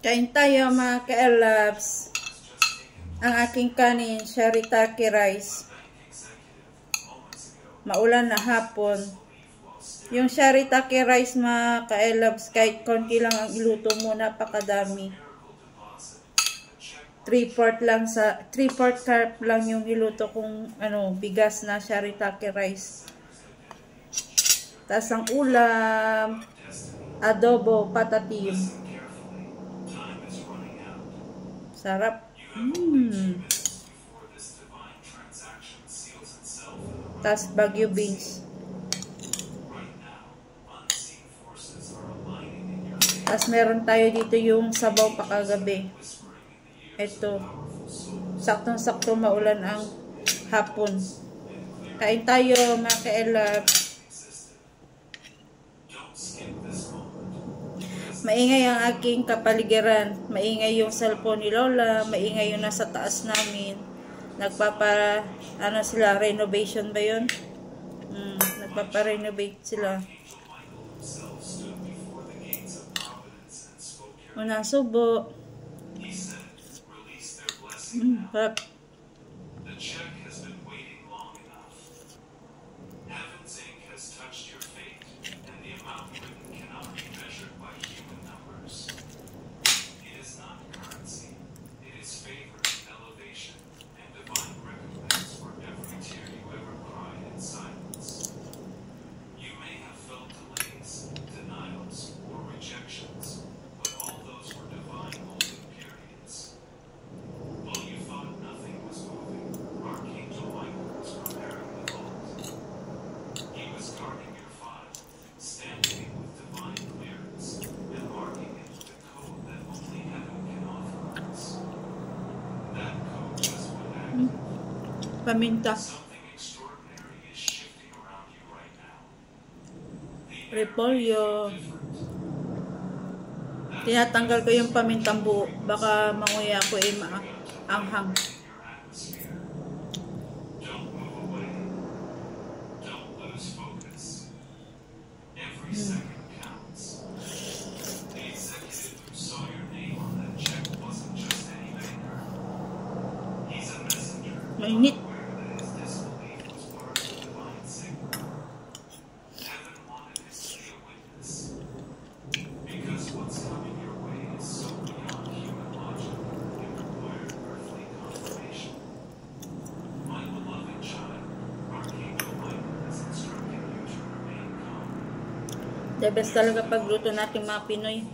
Kain tayo mga ka-elabs. Ang aking kanin, shirataki rice. Maulan na hapon. Yung shirataki rice mga ka-elabs, kahit konti lang ang iluto mo, napakadami. 3/4 cup lang yung iluto kung bigas na shirataki rice. Tas ang ulam, adobo, patatim. Sarap. Tas Baguio beans. Tas meron tayo dito yung sabaw pakagabi. Ito. Saktong-sakto maulan ang hapon. Kain tayo mga ka-elab. Maingay ang aking kapaligiran. Maingay yung cellphone ni Lola. Maingay yung nasa taas namin. Sila, renovation ba yun? Nagpapa-renovate sila. Unang subo. Harap. Paminta. Repolyo. Tinatanggal ko yung pamintang buo. Baka manguya ko anghang. Mainit. The best talaga pagluto natin mga Pinoy.